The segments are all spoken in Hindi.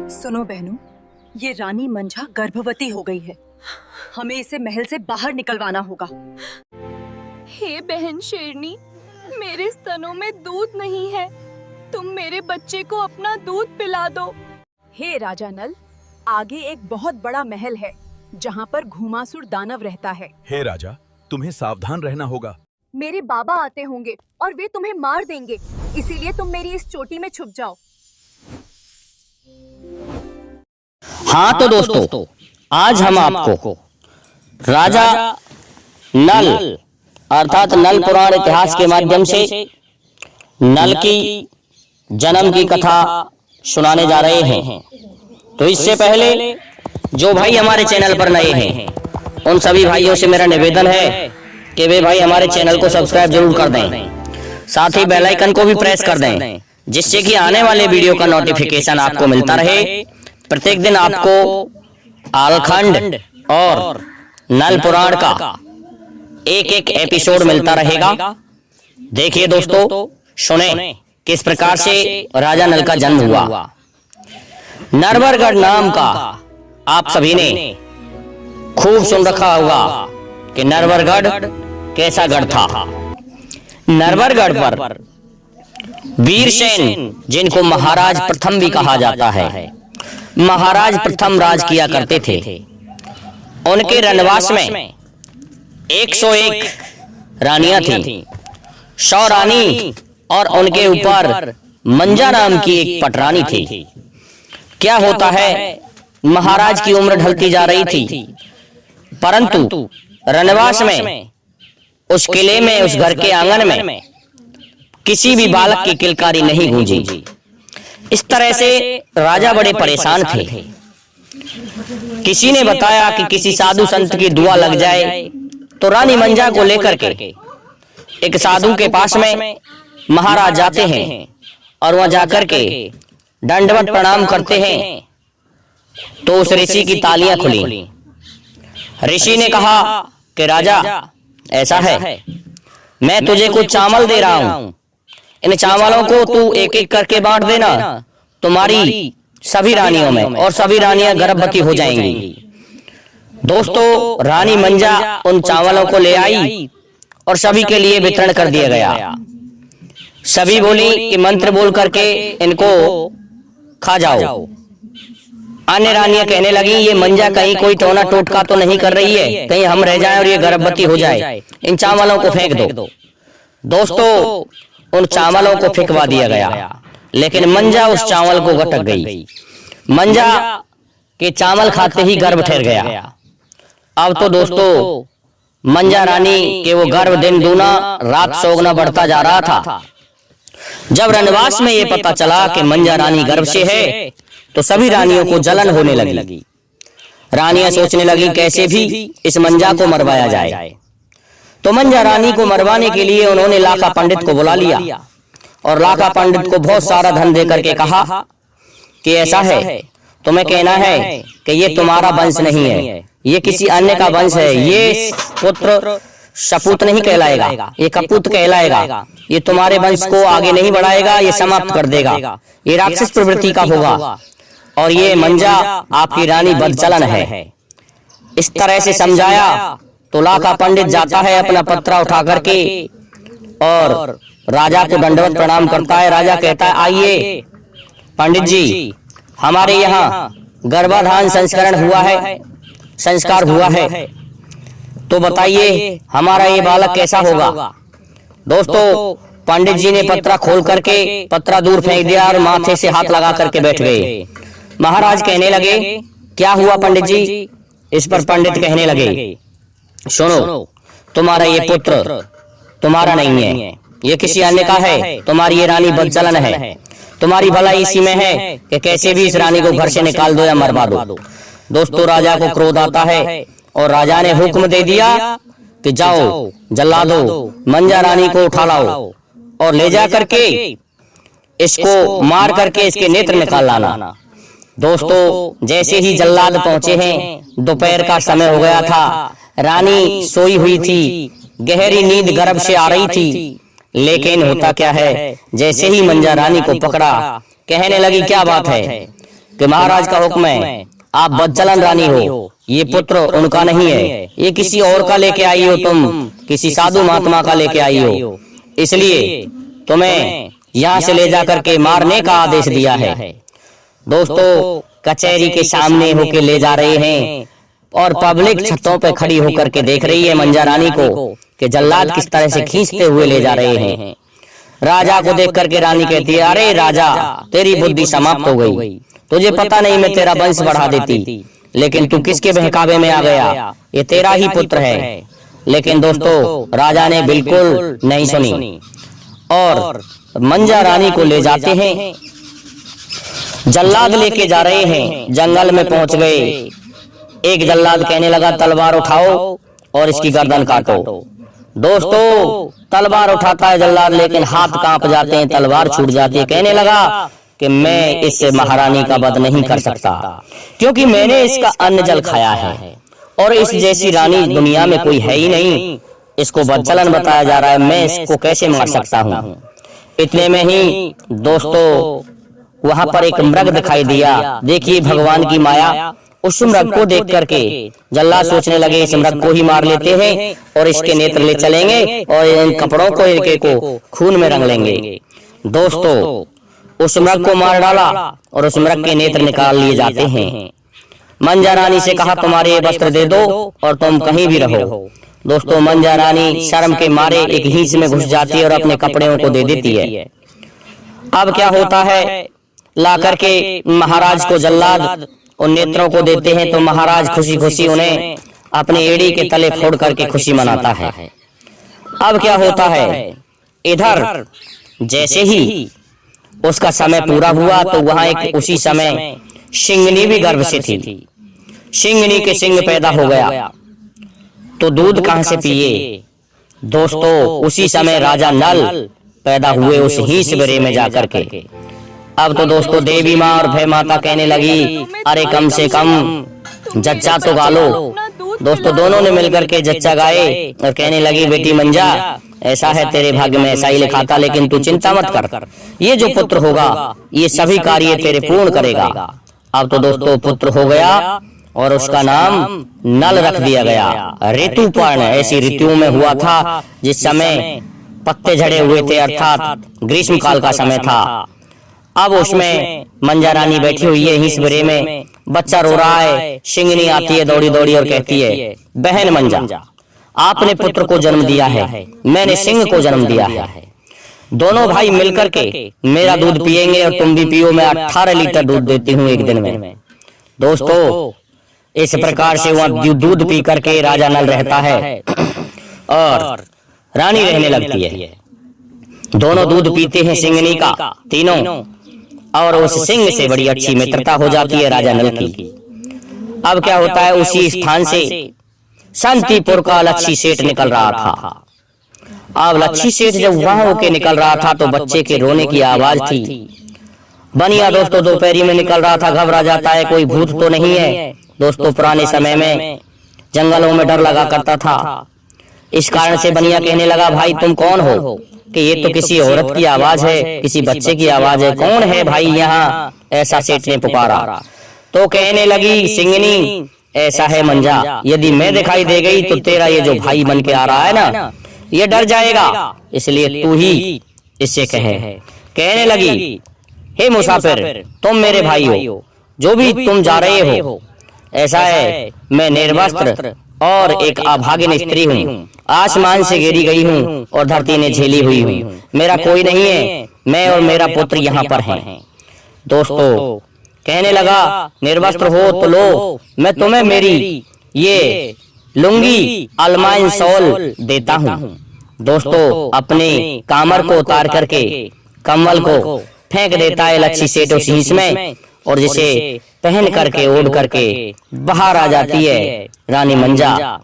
सुनो बहनों, ये रानी मंझा गर्भवती हो गई है। हमें इसे महल से बाहर निकलवाना होगा। हे बहन शेरनी, मेरे स्तनों में दूध नहीं है, तुम मेरे बच्चे को अपना दूध पिला दो। हे राजा नल, आगे एक बहुत बड़ा महल है जहाँ पर घुमासुर दानव रहता है। हे राजा, तुम्हें सावधान रहना होगा। मेरे बाबा आते होंगे और वे तुम्हें मार देंगे, इसीलिए तुम मेरी इस चोटी में छुप जाओ। हाँ तो दोस्तों, आज हम आपको राजा नल अर्थात नल पुराण इतिहास के माध्यम से नल की जन्म की कथा सुनाने जा रहे हैं। तो इससे पहले जो भाई हमारे चैनल पर नए हैं, उन सभी भाइयों से मेरा निवेदन है कि वे भाई हमारे चैनल को सब्सक्राइब जरूर कर दें, साथ ही बेल आइकन को भी प्रेस कर दें, जिससे कि आने वाले वीडियो का नोटिफिकेशन आपको मिलता रहे। प्रत्येक दिन आपको आलखंड और नल पुराण का एक एक एपिसोड मिलता रहेगा। देखिए दोस्तों, सुने किस प्रकार से राजा नल का जन्म हुआ। नरवरगढ़ नाम का आप सभी ने खूब सुन रखा होगा कि नरवरगढ़ कैसा गढ़ था। नरवरगढ़ पर वीरसेन, जिनको महाराज प्रथम भी कहा जाता है, महाराज प्रथम राज किया करते थे। उनके रनवास में 101 रानियां थीं। 100 रानी और उनके ऊपर मंजा नाम की एक पटरानी थी। क्या होता है, महाराज की उम्र ढलती जा रही थी, परंतु रनवास में उस किले में, उस घर के आंगन में किसी भी बालक की किलकारी नहीं गूंजी। इस तरह से राजा बड़े परेशान थे। किसी ने बताया कि किसी साधु संत की दुआ लग जाए, तो रानी मंजा को लेकर के एक साधु के पास में महाराज जाते हैं और वहां जाकर के दंडवत प्रणाम करते हैं। तो उस ऋषि की तालियां खुली। ऋषि ने कहा कि राजा, ऐसा है, मैं तुझे कुछ चावल दे रहा हूं, इन चावलों को तू एक एक करके बांट देना तुम्हारी सभी रानियों में, और सभी रानियां गर्भवती हो जाएंगी। दोस्तों, रानी मंजा उन चावलों को ले आई और सभी के लिए वितरण कर दिया गया। सभी बोली कि मंत्र बोल करके इनको खा जाओ। अन्य रानियां कहने लगी, ये मंजा कहीं कोई टोना टोटका तो नहीं कर रही है, कहीं हम रह जाएं और ये गर्भवती हो जाए, इन चावलों को फेंक दो। दोस्तों, उन चावलों को फेंकवा दिया गया, लेकिन मंजा उस चावल को गटक गई। मंजा के चावल खाते ही गर्भ ठहर गया। अब तो दोस्तों, मंजा रानी के वो गर्भ दिन दूना रात सोगना बढ़ता जा रहा था। जब रनवास में ये पता चला कि मंजा रानी गर्भ से है, तो सभी रानियों को जलन होने लगी। रानियां सोचने लगी कैसे भी इस मंजा को मरवाया जाए। तो मंजा रानी को मरवाने के लिए उन्होंने लाखा पंडित को बुला लिया और लाखा पंडित को बहुत सारा धन दे करके कहा कि ऐसा है, तुम्हें कहना है कि ये तुम्हारा वंश नहीं है, ये किसी अन्य का वंश है, ये पुत्र सपूत नहीं कहलाएगा, ये कपूत कहलाएगा, ये तुम्हारे वंश को आगे नहीं बढ़ाएगा, ये समाप्त कर देगा, ये राक्षस प्रवृत्ति का होगा, और ये मंजा आपकी रानी बदचलन है। इस तरह से समझाया तो लाखा पंडित जाता है अपना पत्रा उठा करके और राजा को दंडवत प्रणाम करता है। राजा कहता है, आइए पंडित जी, हमारे यहाँ गर्भाधान संस्कार हुआ है, तो बताइए हमारा ये बालक कैसा होगा। दोस्तों, पंडित जी ने पत्रा खोल करके पत्रा दूर फेंक दिया और माथे से हाथ लगा करके बैठ गए। महाराज कहने लगे, क्या हुआ पंडित जी। इस पर पंडित कहने लगे, सुनो, तुम्हारा ये पुत्र तुम्हारा नहीं है, ये किसी अन्य का है, तुम्हारी ये रानी बदचलन है, तुम्हारी भलाई इसी में है कि कैसे भी इस रानी को घर से निकाल दो या मरवा दो। दोस्तों, राजा को क्रोध आता है और राजा ने हुक्म दे दिया कि जाओ जल्लादो, मंजा रानी को उठा लाओ और ले जा करके इसको मार करके इसके नेत्र निकाल लाना। दोस्तों, जैसे ही जल्लाद पहुंचे हैं, दोपहर का समय हो गया था, रानी सोई हुई थी, गहरी नींद गर्भ से आ रही थी, लेकिन होता क्या है, जैसे ही मंजा रानी को पकड़ा, कहने लगी क्या बात है, कि महाराज का हुक्म है, आप बदचलन रानी हो, ये पुत्र उनका नहीं है, ये किसी और का लेके आई हो, तुम किसी साधु महात्मा का लेके आई हो, इसलिए तुम्हें यहाँ से ले जाकर के मारने का आदेश दिया है। दोस्तों कचहरी के सामने होके ले जा रहे हैं और पब्लिक छतों पे खड़ी होकर के देख रही है मंजा रानी को कि जल्लाद किस तरह से खींचते हुए ले जा रहे हैं। राजा को देख करके रानी कहती है, अरे राजा, तेरी बुद्धि समाप्त हो गई, तुझे पता नहीं मैं तेरा वंश बढ़ा देती, लेकिन तू किसके बहकावे में आ गया, ये तेरा ही पुत्र है। लेकिन दोस्तों राजा ने बिल्कुल नहीं सुनी और मंजा रानी को ले जाते हैं। जल्लाद लेके जा रहे हैं, जंगल में पहुंच गए। एक जल्लाद कहने लगा, तलवार उठाओ और इसकी गर्दन काटो। दोस्तों तलवार उठाता है जल्लाद, लेकिन हाथ कांप जाते हैं, तलवार छूट जाती है। कहने लगा कि मैं इस महारानी का वध नहीं कर सकता, क्योंकि मैंने इसका अन्न जल खाया है और इस जैसी रानी दुनिया में कोई है ही नहीं। इसको बदचलन बताया जा रहा है, मैं इसको कैसे मार सकता हूँ। इतने में ही दोस्तों वहां पर एक मृग दिखाई दिया। देखिए भगवान की माया, उस मृग को देख करके जल्लाद सोचने लगे, इस मृग को ही मार लेते हैं और इसके नेत्र ले चलेंगे और इन कपड़ों को एक को खून में रंग लेंगे। दोस्तों उस मृग को मार डाला और उस मृग के नेत्र निकाल लिए जाते हैं। मंजा रानी से कहा, तुम्हारे ये वस्त्र दे दो और तुम कहीं भी रहो। दोस्तों मंजा रानी शर्म के मारे एक हिंस में घुस जाती है और अपने कपड़ों को दे देती है। अब क्या होता है, ला करके महाराज को जल्लाद उन नेत्रों को देते हैं तो महाराज खुशी खुशी उन्हें अपने एड़ी के तले फोड़ करके खुशी मनाता है। अब क्या होता है, इधर जैसे ही उसका समय पूरा हुआ तो वहां एक उसी समय शिंगनी भी गर्भ से थी। शिंगनी के सिंग पैदा हो गया तो दूध कहां से पिए। दोस्तों उसी समय राजा नल पैदा हुए उस हीस बरे में जाकर के। अब तो दोस्तों देवी माँ और भय माता कहने लगी, अरे कम से कम जच्चा तो गा लो। दोस्तों दोनों ने मिलकर के जच्चा गाए और कहने लगी, बेटी मंजा ऐसा है तेरे भाग्य में, ऐसा ही लिखा था, लेकिन तू चिंता मत कर, ये जो पुत्र होगा ये सभी कार्य तेरे पूर्ण करेगा। अब तो दोस्तों पुत्र हो गया और उसका नाम नल रख दिया गया। ऋतुपर्ण ऐसी ऋतुओं में हुआ था जिस समय पत्ते झड़े हुए थे, अर्थात ग्रीष्म काल का समय था। अब उसमें मंजा रानी बैठी हुई है हिस बरे में, बच्चा रो रहा है। शिंगनी आती है दौड़ी दौड़ी और कहती है, बहन मंजा आपने पुत्र को जन्म दिया है, मैंने सिंह को जन्म दिया है, दोनों भाई मिलकर के मेरा दूध पिएंगे और तुम भी पियो। मैं 18 लीटर दूध देती हूँ एक दिन में। दोस्तों इस प्रकार से वह दूध पी करके राजा नल रहता है और रानी रहने लगती है। दोनों दूध पीते हैं सिंगनी का तीनों, और उस सिंह से बड़ी अच्छी मित्रता हो जाती है राजा नल की। अब क्या होता है, उसी स्थान से शांतिपुर का लच्छी सेठ निकल रहा था। अब लच्छी सेठ जब वहां होके निकल रहा था तो बच्चे के रोने की आवाज थी। बनिया दोस्तों दोपहरी में निकल रहा था, घबरा जाता है, कोई भूत तो नहीं है। दोस्तों पुराने समय में जंगलों में डर लगा करता था, इस कारण से बनिया कहने लगा, भाई तुम कौन हो, कि ये तो किसी औरत की आवाज है, किसी बच्चे की आवाज है, कौन है भाई यहाँ, ऐसा सेठ ने पुकारा। तो कहने लगी सिंगनी, ऐसा है मंजा, यदि मैं दिखाई दे गई तो तेरा ये जो भाई बन के आ रहा है ना ये डर जाएगा, इसलिए तू ही इससे कहे। कहने लगी, हे मुसाफिर तुम मेरे भाई हो, जो भी तुम जा रहे हो, ऐसा है मैं निर्वस्त्र और एक अभागिन स्त्री हूँ, आसमान से गिरी गई हूँ और धरती ने झेली हुई हूँ, मेरा कोई नहीं है, मैं और मेरा पुत्र यहाँ पर हैं। दोस्तों कहने लगा, निर्वस्त्र हो तो लो, मैं तुम्हें मेरी ये लुंगी अलमाइन शॉल देता हूँ। दोस्तों अपने कामर को उतार करके कम्बल को फेंक देता है लच्छी सेठ उस हिंस में, और जिसे पहन करके ओढ़ करके बाहर आ जाती है रानी मंजा।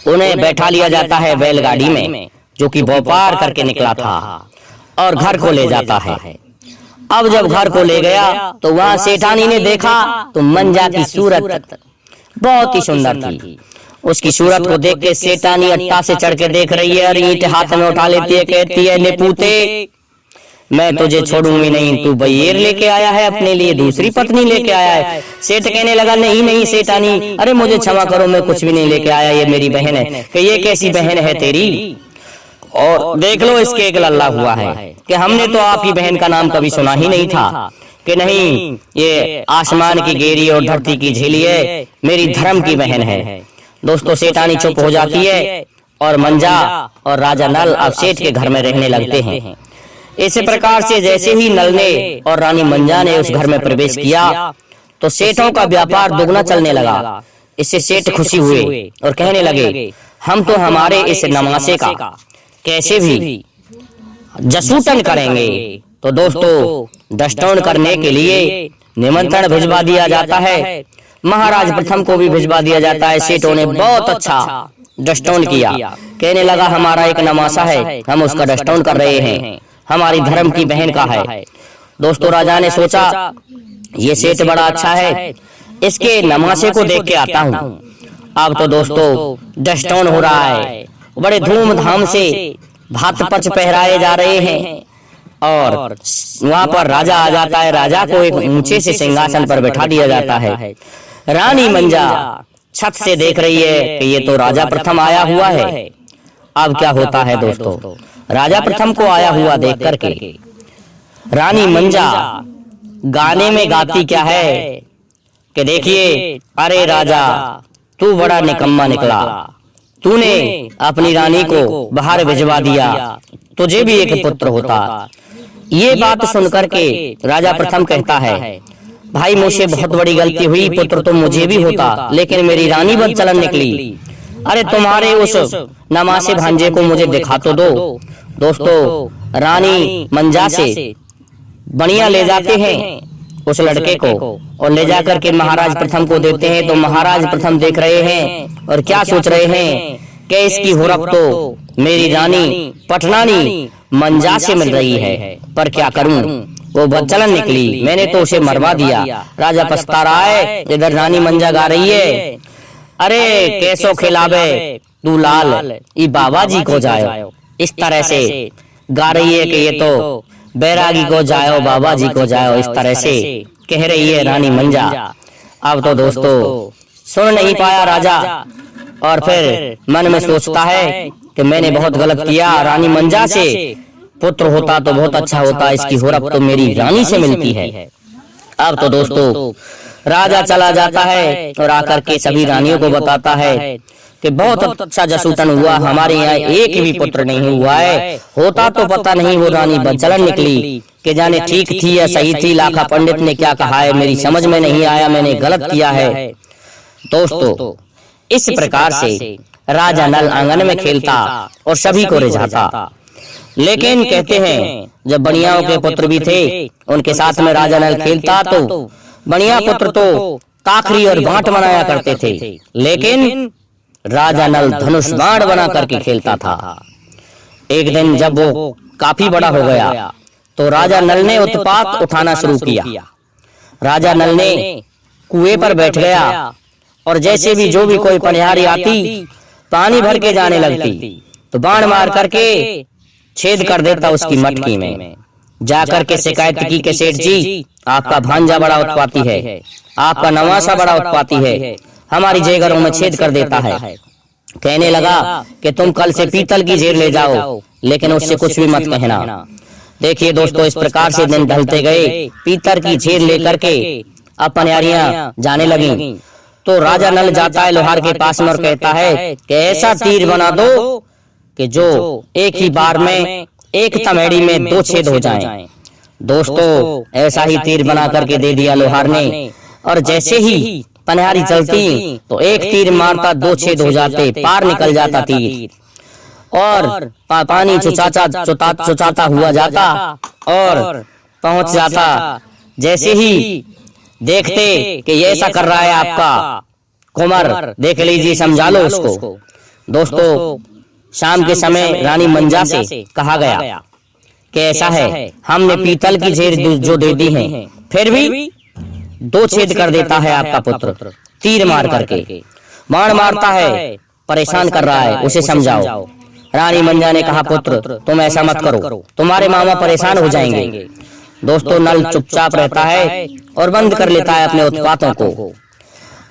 उन्हें बैठा लिया जाता है बैलगाड़ी में, जो कि व्यापार करके निकला था, और घर को ले जाता है। अब जब घर को ले गया तो वहां सेठानी ने देखा तो मंजा की सूरत बहुत ही सुंदर थी। उसकी सूरत को देख के सेठानी अट्टा से चढ़ के देख रही है और ईंट हाथ में उठा लेती है, कहती है, निपूते मैं तुझे छोड़ूंगी नहीं, तू बयेर लेके आया है, अपने लिए दूसरी पत्नी लेके आया है। सेठ कहने लगा नहीं नहीं सेठानी, अरे मुझे क्षमा करो, मैं कुछ भी नहीं लेके आया, ये मेरी बहन है। कि ये कैसी बहन है तेरी, और देख लो इसके एक लल्ला हुआ है कि हमने तो आपकी बहन का नाम कभी सुना ही नहीं था। कि नहीं, ये आसमान की गेरी और धरती की झीली है, मेरी धर्म की बहन है। दोस्तों सेठानी चुप हो जाती है और मंजा और राजा नल अब सेठ के घर में रहने लगते हैं। इसी प्रकार से जैसे ही नल ने और रानी मंजा ने उस घर में प्रवेश किया तो सेठों का व्यापार दुगना चलने लगा। इससे सेठ खुशी हुए और कहने लगे हम तो हमारे इस नमासे का कैसे भी जसूटन करेंगे। तो दोस्तों डस्टोन करने के लिए निमंत्रण भिजवा दिया जाता है, महाराज प्रथम को भी भिजवा दिया जाता है। सेठों ने बहुत अच्छा डस्टोन किया, कहने लगा हमारा एक नमासा है, हम उसका डस्टोन कर रहे हैं, हमारी धर्म की बहन का है। दोस्तों राजा ने सोचा ये सेठ बड़ा अच्छा है, इसके नमासे को देख के आता हूँ। अब तो दोस्तों डस्टोन हो रहा है, बड़े धूमधाम से भात पच पहराए जा रहे हैं और वहाँ पर राजा आ जाता है। राजा को एक ऊंचे से सिंहासन पर बैठा दिया जाता है। रानी मंजा छत से देख रही है कि ये तो राजा प्रथम आया हुआ है। अब क्या होता है दोस्तों, राजा प्रथम को आया हुआ देख करके रानी मंजा गाने में गाती क्या है कि देखिए, अरे राजा तू बड़ा निकम्मा निकला, तूने अपनी रानी को बाहर भिजवा दिया, तुझे भी एक पुत्र होता। ये बात सुनकर के राजा प्रथम कहता है भाई मुझसे बहुत बड़ी गलती हुई, पुत्र तो मुझे भी होता, लेकिन मेरी रानी बदचलन निकली। अरे तुम्हारे उस नमासे भांजे को मुझे दिखा तो दो। दोस्तों रानी मंजा से बढ़िया ले जाते हैं उस लड़के को और ले जाकर के महाराज प्रथम को देते हैं। तो महाराज प्रथम देख रहे हैं और क्या सोच रहे हैं कि इसकी हुरक तो मेरी रानी पटनानी मंजा से मिल रही है, पर क्या करूं, वो बदचलन निकली, मैंने तो उसे मरवा दिया। राजा पछता रहा है, इधर रानी मंजा गा रही है अरे कैसो खिलावे तू लाल ई बाबा जी को जायो। इस तरह से गा रही है कि ये तो बैरागी को जायो, बाबा जी को जायो, इस तरह से कह रही है रानी मंजा। अब तो दोस्तों सुन नहीं पाया राजा और फिर मन में सोचता है कि मैंने बहुत गलत किया, रानी मंजा से पुत्र होता तो बहुत अच्छा होता, इसकी हुरक तो मेरी रानी से मिलती है। अब तो दोस्तों राजा चला जाता है और आकर के सभी रानियों को बताता है कि बहुत अच्छा जसूटन हुआ, हमारे यहाँ एक भी पुत्र नहीं हुआ है, होता तो पता नहीं वो रानी बदचलन निकली कि जाने ठीक थी या सही थी, लाखा पंडित ने क्या कहा है मेरी समझ में नहीं आया, मैंने गलत किया है। दोस्तों इस प्रकार से राजा नल आंगन में खेलता और सभी को रिझाता। लेकिन कहते हैं जब बनियाओं के पुत्र भी थे उनके साथ में राजा नल खेलता तो बनिया पुत्र तो काखरी और बांट बनाया करते थे, लेकिन राजा नल धनुष बाण बना करके खेलता था। एक दिन जब वो काफी बड़ा हो गया तो राजा नल ने उत्पात उठाना शुरू किया। राजा नल ने कुएं पर बैठ गया और जैसे भी जो भी कोई पनिहारी आती पानी भर के जाने लगती तो बाण मार करके छेद कर देता उसकी मटकी में। जाकर के शिकायत की कि सेठ जी आपका भांजा बड़ा उत्पाती है, आपका नवासा बड़ा उत्पाती है, हमारी जेगरों में छेद कर देता है। कहने लगा कि तुम कल से पीतल की जेर ले जाओ, लेकिन उससे कुछ भी मत कहना। देखिए दोस्तों इस प्रकार से दिन ढलते गए, पीतल की जेर लेकर के अब पनिहारियां जाने लगी। तो राजा नल जाता है लोहार के पास में और कहता है कि ऐसा तीर बना दो कि जो एक ही बार में एक तमेड़ी में 2 छेद हो जाएं। दोस्तों ऐसा ही तीर बना करके दे दिया लोहार ने और जैसे ही पनिहारी चलती तो एक तीर मारता 2 छेद हो जाते, पार निकल जाता तीर और पानी चुचाता हुआ जाता और पहुंच जाता। जैसे ही देखते कि ये ऐसा कर रहा है आपका कुंवर, देख लीजिए समझा लो उसको। दोस्तों शाम के समय रानी मंजा से कहा गया कि ऐसा है, हमने पीतल की जेर जो दे दी है फिर भी 2 छेद कर देता है आपका पुत्र, तीर मार करके बाण मारता है, परेशान कर रहा है, उसे समझाओ। रानी मंजा ने कहा, पुत्र तुम ऐसा मत करो, तुम्हारे मामा परेशान हो जाएंगे। दोस्तों नल चुपचाप रहता है और बंद कर लेता है अपने उत्पातों को।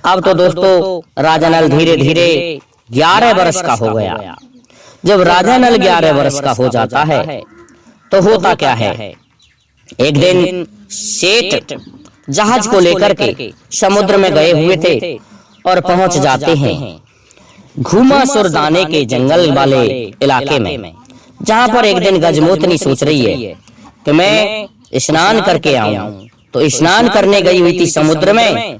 अब तो दोस्तों राजा नल धीरे धीरे 11 वर्ष का हो गया। जब राजा नल 11 वर्ष का हो जाता है तो होता क्या है, एक दिन सेठ जहाज को लेकर के समुद्र में गए हुए थे और पहुंच जाते हैं घुमासुर दाने के जंगल वाले इलाके में, जहां पर एक दिन गजमोतनी सोच रही है कि मैं स्नान करके आऊं। तो स्नान करने गई हुई थी समुद्र में,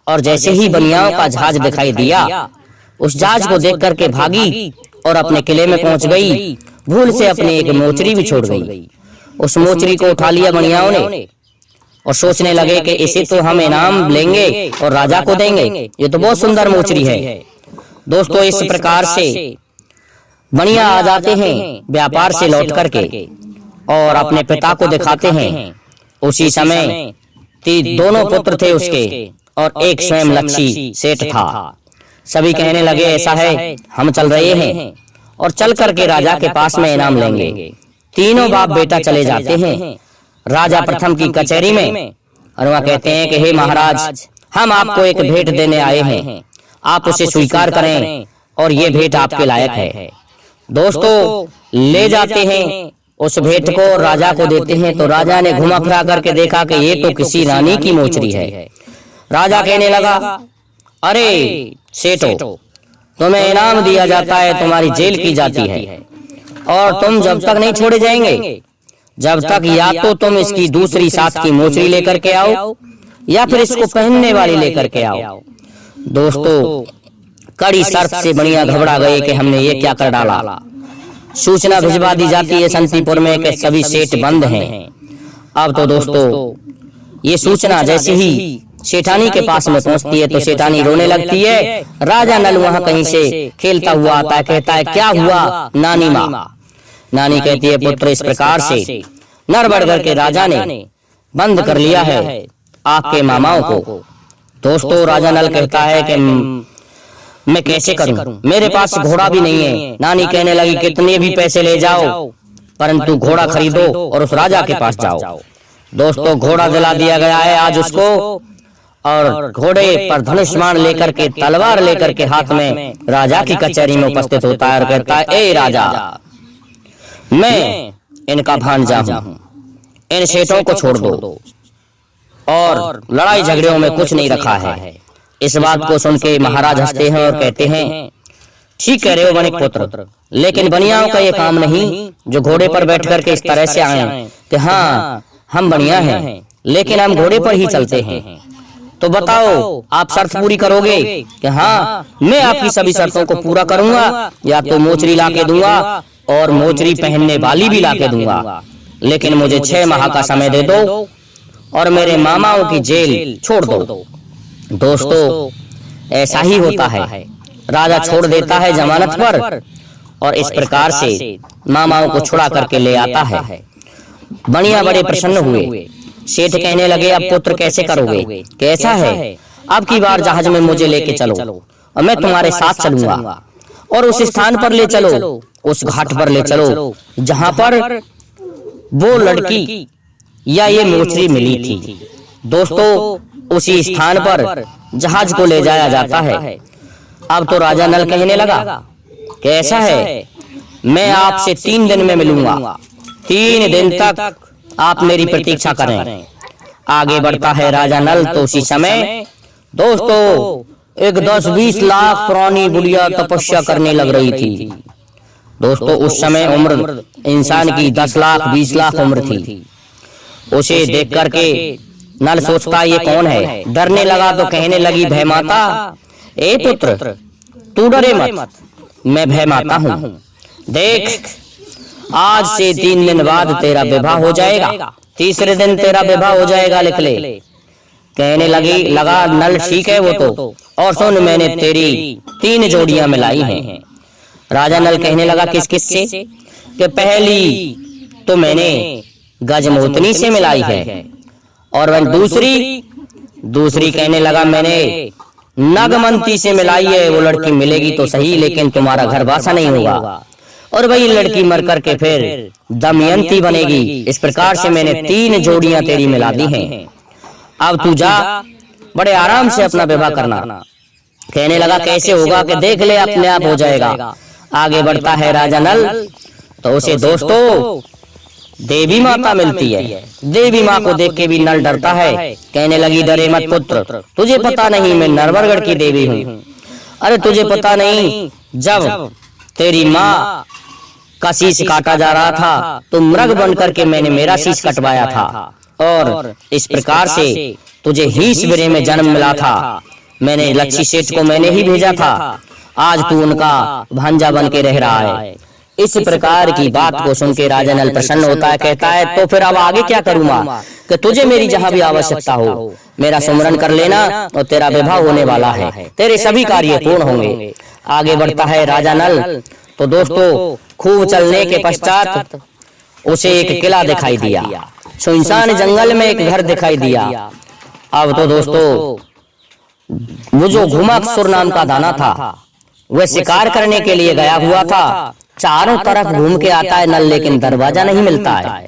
और जैसे ही बनियाओं का जहाज दिखाई दिया, उस जहाज को देख करके भागी और अपने किले में पहुंच गई। भूल से अपनी एक मोचरी भी छोड़ गई। उस मोचरी को उठा लिया बनियाओं ने और सोचने लगे कि इसे तो हम इनाम लेंगे और राजा को देंगे, ये तो बहुत सुंदर मोचरी है। दोस्तों इस प्रकार से बनिया आ जाते हैं व्यापार से लौट करके और अपने पिता को दिखाते हैं। उसी समय दोनों पुत्र थे उसके और एक स्वयं लक्ष्मी सेठ था। सभी कहने लगे, ऐसा है हम चल रहे हैं और चल करके राजा के पास में इनाम लेंगे। तीनों बाप बेटा चले जाते हैं राजा प्रथम की कचहरी में और वह कहते हैं कि हे महाराज, हम आपको एक भेंट देने आए हैं, आप उसे स्वीकार करें और ये भेंट आपके लायक है। दोस्तों ले जाते हैं उस भेंट को राजा को देते हैं। तो राजा ने घुमा फिरा करके देखा कि ये तो किसी रानी की मोचरी है। राजा कहने लगा, अरे सेठो, तुम्हें इनाम दिया जाता है, तुम्हारी जेल की जाती है और तुम जब तक नहीं छोड़े जाएंगे जब तक या तो तुम इसकी दूसरी साथ की मोचरी लेकर के आओ या फिर इसको पहनने वाली लेकर के आओ। दोस्तों कड़ी शर्त से बनिया घबरा गए कि हमने ये क्या कर डाला। सूचना भिजवा दी जाती है संतीपुर में कि सभी सेठ बंद हैं। अब तो दोस्तों ये सूचना जैसे ही सेठानी के पास में पहुंचती है तो सेठानी रोने लगती है। राजा नल वहां कहीं से खेलता हुआ आता है, कहता है, क्या हुआ नानी माँ? नानी कहती है, पुत्र इस प्रकार से नरबड़गढ़ के राजा ने बंद कर लिया है आपके मामाओं को। दोस्तों राजा नल कहता है कि मैं कैसे करूं, मेरे पास घोड़ा भी नहीं है। नानी कहने लगी, कितने भी पैसे ले जाओ परंतु घोड़ा खरीदो और उस राजा के पास जाओ। दोस्तों घोड़ा दिला दिया गया है आज उसको और घोड़े पर धनुष्मान लेकर के तलवार लेकर के हाथ में राजा की कचहरी में उपस्थित होता है और कहता है, ए राजा, मैं इनका भांजा हूं, इन सेठों को छोड़ दो और लड़ाई झगड़ों में कुछ नहीं रखा है। इस बात को सुन के महाराज हंसते हैं और कहते हैं, ठीक कह रहे हो वणिक पुत्र, लेकिन बनियाओं का ये काम नहीं जो घोड़े पर बैठ करके इस तरह से आए कि हाँ हम बनिया हैं लेकिन हम घोड़े पर ही चलते हैं। तो बताओ आप शर्त पूरी करोगे कि हाँ मैं आपकी सभी शर्तों को पूरा करूंगा, या तो मोचरी लाके दूंगा और मोचरी पहनने वाली भी लाके दूंगा, लेकिन मुझे 6 माह का समय दे दो और मेरे मामाओं की जेल छोड़ दो। दोस्तों ऐसा ही होता है, राजा छोड़ देता है जमानत पर और इस प्रकार से मामाओं को छुड़ा करके ले आता है। बनिया बड़े प्रसन्न हुए। सेठ कहने लगे, अब पुत्र कैसे करोगे? कैसा है, अब की बार जहाज में मुझे लेके चलो और मैं तुम्हारे साथ चलूंगा और उस स्थान पर ले चलो, उस घाट पर ले चलो जहां पर वो लड़की या ये मोचरी मिली थी। दोस्तों उसी स्थान पर जहाज को ले जाया जाता है। अब तो राजा नल कहने लगा, कैसा है, मैं आपसे 3 दिन में मिलूंगा, 3 दिन तक आप मेरी प्रतीक्षा करें। आगे बढ़ता है राजा नल। तो उसी समय दोस्तों एक 10-20 लाख पुरानी बुढ़िया तपस्या करने लग रही थी। दोस्तों उस समय उम्र इंसान की 10 लाख 20 लाख उम्र थी। उसे देख करके नल सोचता ये कौन है, डरने लगा तो कहने लगी, भय माता, ए पुत्र तू डरे मत, मैं भय माता हूँ। देख आज से 3 दिन बाद तेरा विवाह हो जाएगा, तीसरे दिन तेरा विवाह हो जाएगा, लिख ले। कहने लगा नल, ठीक है वो तो, और सुन मैंने तेरी 3 जोड़ियां मिलाई हैं। राजा नल कहने लगा, किस किस से? कि पहली तो मैंने गजमोतनी से मिलाई है और वह दूसरी कहने लगा मैंने नगमंती से मिलाई है। वो लड़की मिलेगी तो सही लेकिन तुम्हारा घर वासा नहीं होगा। और वही लड़की मर करके फिर दमयंती बनेगी। इस प्रकार से मैंने 3 जोड़ियां तेरी मिला दी हैं। अब तू जा, बड़े आराम से अपना विवाह करना। कहने लगा कैसे होगा कि देख ले, अपने आप हो जाएगा। आगे बढ़ता है राजा नल, तो उसे दोस्तों देवी माता मिलती है। देवी माँ को देख के भी नल डरता है। कहने लगी डरे मत पुत्र, तुझे पता नहीं मैं नरवरगढ़ की देवी हूँ। अरे तुझे पता नहीं, जब तेरी माँ का शीश काटा जा रहा था तो मृग बन करके मैंने मेरा शीश कटवाया था, और इस प्रकार से तुझे ही सवेरे में जन्म मिला था। मैंने लक्ष्मी सेठ को मैंने ही भेजा था। आज तू उनका भांजा बन के रह रहा है। इस प्रकार की बात को सुन के राजा नल प्रसन्न होता है। कहता है तो फिर अब आगे क्या करूँ माँ, कि तुझे मेरी जहाँ भी आवश्यकता हो मेरा सुमरन कर लेना, और तेरा विवाह होने वाला है, तेरे सभी कार्य पूर्ण होंगे। आगे बढ़ता है राजा नल, तो दोस्तों खूब चलने के पश्चात उसे एक किला दिखाई दिया। सुनसान जंगल में एक घर दिखाई दिया। अब तो दोस्तों वो जो घुमाक्सुर नाम का दाना था वह शिकार करने के लिए गया हुआ था। चारों तरफ घूम के आता है नल, लेकिन दरवाजा नहीं मिलता है।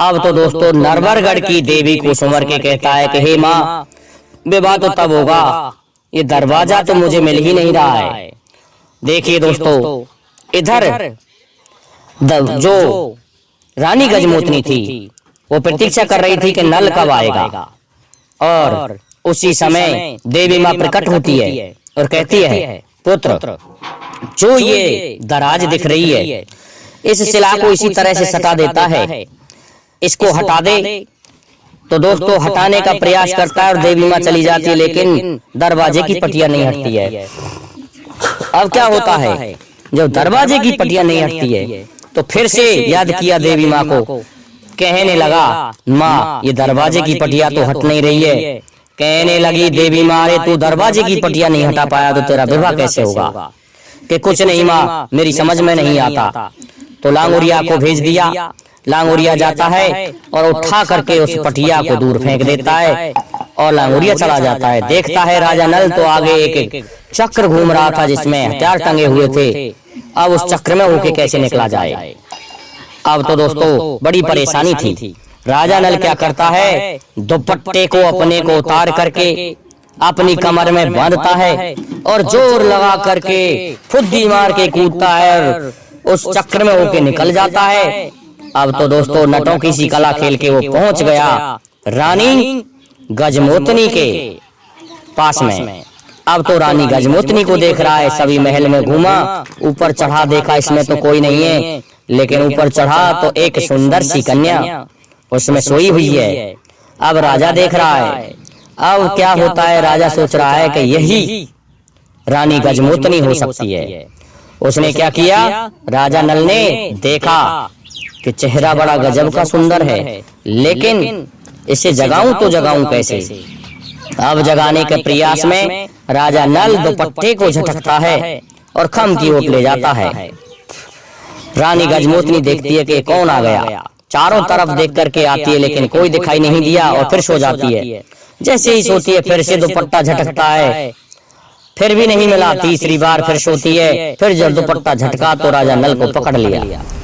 अब तो दोस्तों नरवरगढ़ की देवी को सुमर के कहता है कि हे माँ, विवाह तो तब होगा, ये दरवाजा तो मुझे मिल ही नहीं रहा है। देखिए दोस्तों, इधर जो रानी गजमोतनी थी वो प्रतीक्षा कर रही थी कि नल कब आएगा, और उसी समय देवी माँ प्रकट होती है और कहती है पुत्र, जो ये दराज दिख रही है इस शिला को इसी तरह से सटा देता है, इसको हटा दे। तो दोस्तों हटाने का प्रयास करता है और देवी माँ चली जाती है, लेकिन दरवाजे की पटिया नहीं हटती है। अब क्या होता है, जब दरवाजे की पटिया नहीं हटती है तो फिर से याद किया देवी माँ को। कहने लगा माँ, ये दरवाजे की पटिया तो हट नहीं रही है। कहने लगी देवी माँ, अरे तू दरवाजे की पटिया नहीं हटा पाया तो तेरा विवाह कैसे होगा? कि कुछ नहीं माँ, मेरी समझ में नहीं आता। तो लांगुरिया को भेज दिया। लांगुरिया जाता है और उठा करके उस पटिया को दूर फेंक देता है, और लांगुरिया चला जाता है। देखता है राजा नल तो आगे एक चक्र घूम रहा था जिसमें हथियार टंगे हुए थे। अब उस चक्र में होके कैसे निकला जाए? अब तो दोस्तों बड़ी परेशानी थी। राजा नल क्या करता है, दुपट्टे को अपने को उतार करके अपनी कमर में बांधता है और जोर लगा करके फुद्दी मार के कूदता है और उस चक्र में होके निकल जाता है। अब तो दोस्तों नटों की सी कला खेल के वो पहुंच गया रानी गजमोतनी के पास में। अब तो रानी गजमोतनी को देख रहा है, सभी महल में घूमा, ऊपर चढ़ा, देखा इसमें तो कोई नहीं है, लेकिन ऊपर चढ़ा तो एक सुंदर सी कन्या उसमें सोई हुई है। अब राजा देख रहा है। अब क्या होता है, राजा सोच रहा है कि यही रानी गजमोतनी हो सकती है। उसने क्या किया, राजा नल ने देखा कि चेहरा बड़ा गजब का सुंदर है, लेकिन इसे जगाऊं तो जगाऊं कैसे? अब जगाने के प्रयास में राजा नल दुपट्टे को झटकता है और खम की ओर ले जाता है। रानी गजमोतनी देखती है कि कौन आ गया। चारों तरफ देख करके आती है, लेकिन कोई दिखाई नहीं दिया और फिर सो जाती है। जैसे ही सोती है फिर से दुपट्टा झटकता है, फिर भी नहीं मिला। तीसरी बार फिर सोती है, फिर जब दुपट्टा झटका तो राजा नल को पकड़ लिया।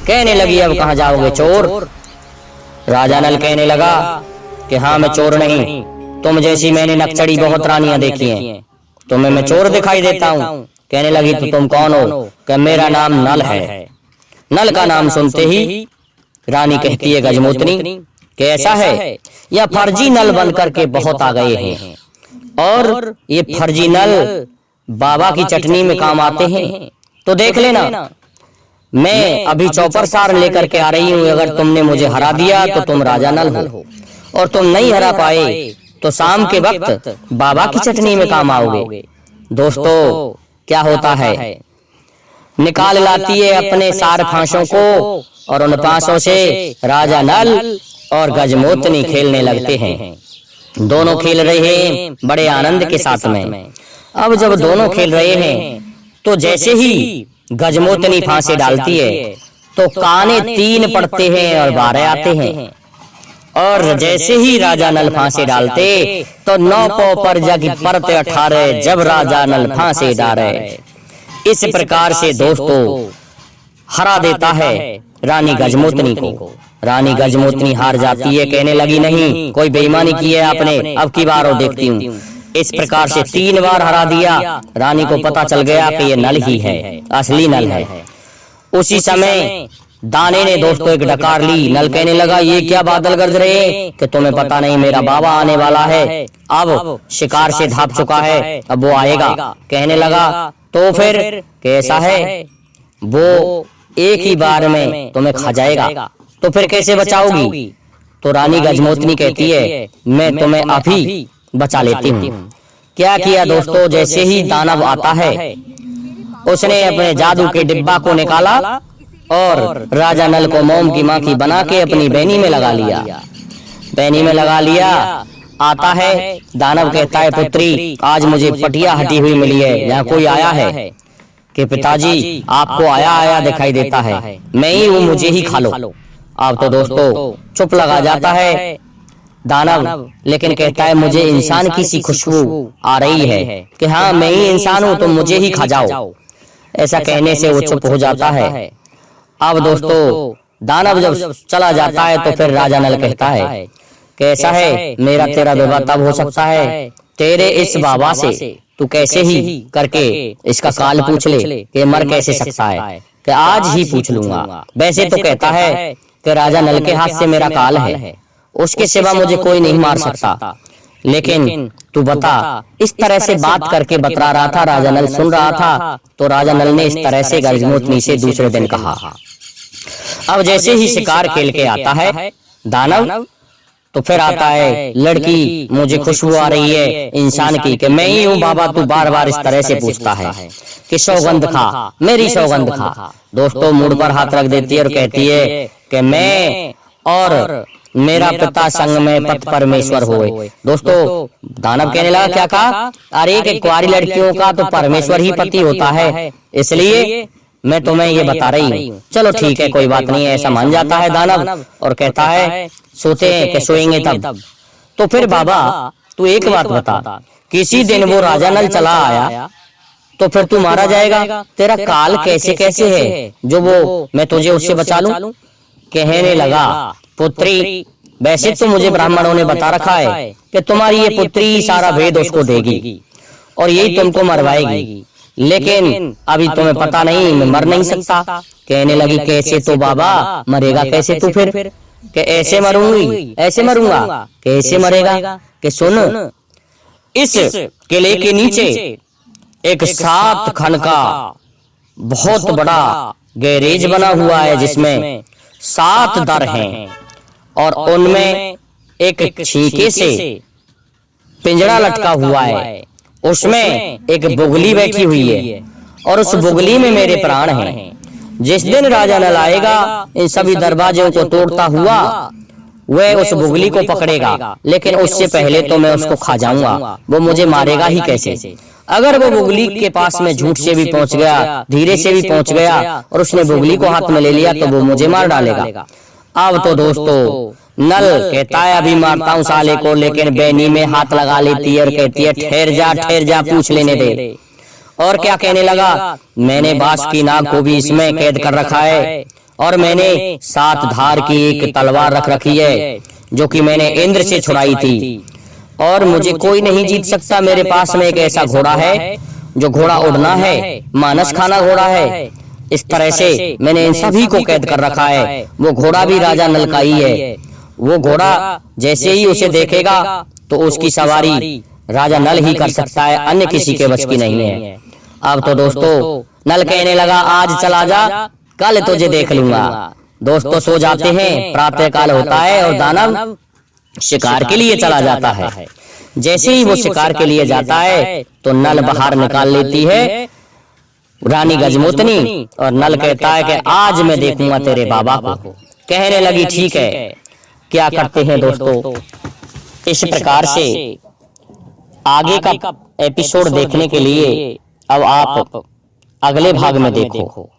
कहने लगी अब कहाँ जाओगे चोर? राजा नल कहने लगा कि हाँ मैं चोर नहीं, तुम जैसी मैंने नक्सड़ी बहुत रानियां देखी हैं, तुम्हें मैं चोर दिखाई देता हूँ। कहने लगी तो तुम कौन हो? कि मेरा नाम नल है। नल का नाम सुनते ही रानी कहती है गजमोतनी कि ऐसा है, या फर्जी नल बन करके बहुत आ गए हैं, और ये फर्जी नल बाबा की चटनी में काम आते हैं, तो देख लेना मैं अभी चौपर सार लेकर के आ रही हूँ। अगर तुमने मुझे हरा दिया तो तुम राजा नल हो, और तुम नहीं हरा पाए तो शाम के वक्त बाबा की चटनी में काम आओगे। दोस्तों क्या होता है, निकाल लाती है अपने सार फांसों को, और उन फांसों से राजा नल और गजमोतनी खेलने लगते हैं। दोनों खेल रहे हैं बड़े आनंद के साथ में। अब जब दोनों खेल रहे हैं तो जैसे ही गजमोतनी फांसे डालती है तो काने 3 पड़ते हैं और 12 आते हैं, और जैसे ही राजा नल फांसे डालते तो 9 पौ पर जग परते 18 जब राजा नल फांसे डाले। इस प्रकार से दोस्तों हरा देता है रानी गजमोतनी को। रानी गजमोतनी हार जाती है, कहने लगी नहीं, कोई बेईमानी की है आपने, अब की बार और देखती हूँ। इस प्रकार से 3 बार हरा दिया। रानी को पता चल गया कि ये नल ही है, असली नल है। उसी समय दाने ने दोस्तों एक डकार ली। नल कहने लगा, ये क्या बादल गरज रहे हैं कि तुम्हें पता नहीं मेरा बाबा आने वाला है, अब शिकार से भाग चुका है, अब वो आएगा। कहने लगा तो फिर कैसा है, वो एक ही बार में तुम्हें खा जाएगा, तो फिर कैसे बचाओगी? तो रानी गजमोतनी कहती है, मैं तुम्हें अभी बचा लेती हूँ। क्या किया दोस्तों, जैसे ही दानव आता है उसने अपने जादू के डिब्बा को निकाला और राजा नल को मोम की माखी बना के अपनी बैनी में लगा लिया। बैनी में लगा लिया। आता है दानव, कहता है, पुत्री आज मुझे पटिया हटी हुई मिली है, यहाँ कोई आया है कि पिताजी आपको आया आया दिखाई देता है, मैं ही हूँ, मुझे ही खा लो। अब तो दोस्तों चुप लगा जाता है दानव, लेकिन कहता है मुझे इंसान की सी खुशबू आ रही है कि हाँ मैं ही इंसान हूँ, तुम मुझे ही खा जाओ। ऐसा कहने से वो चुप हो जाता है। अब दोस्तों दानव जब चला जाता है तो फिर राजा नल कहता है, कैसा है, मेरा तेरा विवाह तब हो सकता है तेरे इस बाबा से, तू कैसे ही करके इसका काल पूछ ले कि मर कैसे सकता है, कि आज ही पूछ लूंगा। वैसे तो कहता है कि राजा नल के हाथ से मेरा काल है, उसके सिवा मुझे कोई नहीं मार सकता, लेकिन तू बता। इस तरह से बात करके बतला रहा था। राजा नल सुन रहा था। तो राजा नल ने इस तरह से गजमोतनी से दूसरे दिन कहा। अब जैसे ही शिकार खेल के आता है दानव, तो फिर आता है, लड़की मुझे खुशबू आ रही है इंसान की कि मैं ही हूँ बाबा, तू बार बार इस तरह से पूछता है कि सौगंध खा, मेरी सौगंध खा। दोस्तों मुड़ पर हाथ रख देती है और कहती है कि मैं और मेरा पिता संग में पत परमेश्वर होए। दोस्तों दानव कहने लगा, क्या कहा? अरे कि कुंवारी लड़कियों का तो परमेश्वर ही पति होता है, इसलिए मैं तुम्हें ये बता रही हूँ। चलो ठीक है, कोई बात नहीं है, ऐसा मान जाता है दानव और कहता है सोते हैं कि सोएंगे तब। तो फिर बाबा तू एक बात बता, किसी दिन वो राजा नल चला आया तो फिर तू मारा जाएगा, तेरा काल कैसे कैसे है जो वो मैं तुझे उससे बचा लूं? कहने लगा, पुत्री वैसे तो मुझे ब्राह्मणों ने बता रखा है कि तुम्हारी ये पुत्री सारा भेद उसको देगी और यही तुमको मरवाएगी, लेकिन अभी तुम्हें पता नहीं, मैं मर नहीं सकता। कहने लगी, कैसे? तो बाबा मरेगा कैसे तू फिर? कि ऐसे मरूंगी, ऐसे मरूंगा। कैसे मरेगा? कि सुन, इस किले के नीचे एक 7 खन का बहुत बड़ा गैरेज बना हुआ है जिसमें 7 दर हैं और उनमें एक छीके से पिंजरा लटका हुआ है, उसमें एक बुगली बैठी हुई है और उस बुगली में मेरे प्राण हैं। जिस दिन राजा नल आएगा इन सभी दरवाजों को तोड़ता हुआ वह उस बुगली को पकड़ेगा, लेकिन उससे पहले तो मैं उसको खा जाऊंगा, वो मुझे मारेगा ही कैसे? अगर वो बुगली के पास में झूठ से भी पहुंच गया, धीरे से भी पहुंच गया और उसने बुगली को हाथ में ले लिया तो वो मुझे मार डालेगा। अब तो दोस्तों नल कहता है, अभी मारता हूँ साले को, लेकिन बैनी में हाथ लगा लेती है और कहती है, ठहर जा पूछ लेने दे। और क्या कहने लगा, मैंने बांस की नाग को भी इसमें कैद कर रखा है और मैंने 7 धार की एक तलवार रख रखी है जो कि मैंने इंद्र से छुड़ाई थी और मुझे कोई नहीं जीत सकता। मेरे पास में एक ऐसा घोड़ा है जो घोड़ा उड़ना है, मानस खाना घोड़ा है। इस तरह से मैंने इन सभी को कैद कर रखा है। वो घोड़ा भी राजा नल का ही है। वो घोड़ा जैसे ही उसे देखेगा तो उसकी सवारी राजा नल ही कर सकता है, अन्य किसी के बस की नहीं है। अब तो दोस्तों नल कहने लगा, आज चला जा, कल तुझे देख लूंगा। दोस्तों सो जाते हैं, प्रातः काल होता है और दानव शिकार के लिए चला जाता है। जैसे ही वो शिकार के लिए जाता है तो नल बाहर निकाल लेती है रानी गजमोतनी और नल कहता है कि आज मैं देखूंगा तेरे बाबा को। कहने लगी, ठीक है, क्या करते हैं दोस्तों। इस प्रकार से आगे का एपिसोड देखने के लिए अब आप अगले भाग में देखो।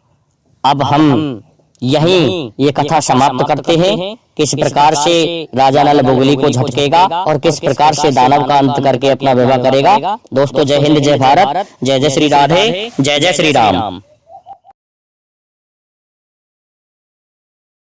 अब हम यहीं ये कथा समाप्त करते हैं। किस प्रकार से राजा नल बुगली को झटकेगा और किस प्रकार से दानव का अंत करके अपना विवाह करेगा। दोस्तों जय हिंद, जय भारत, जय जय श्री राधे, जय जय श्री राम।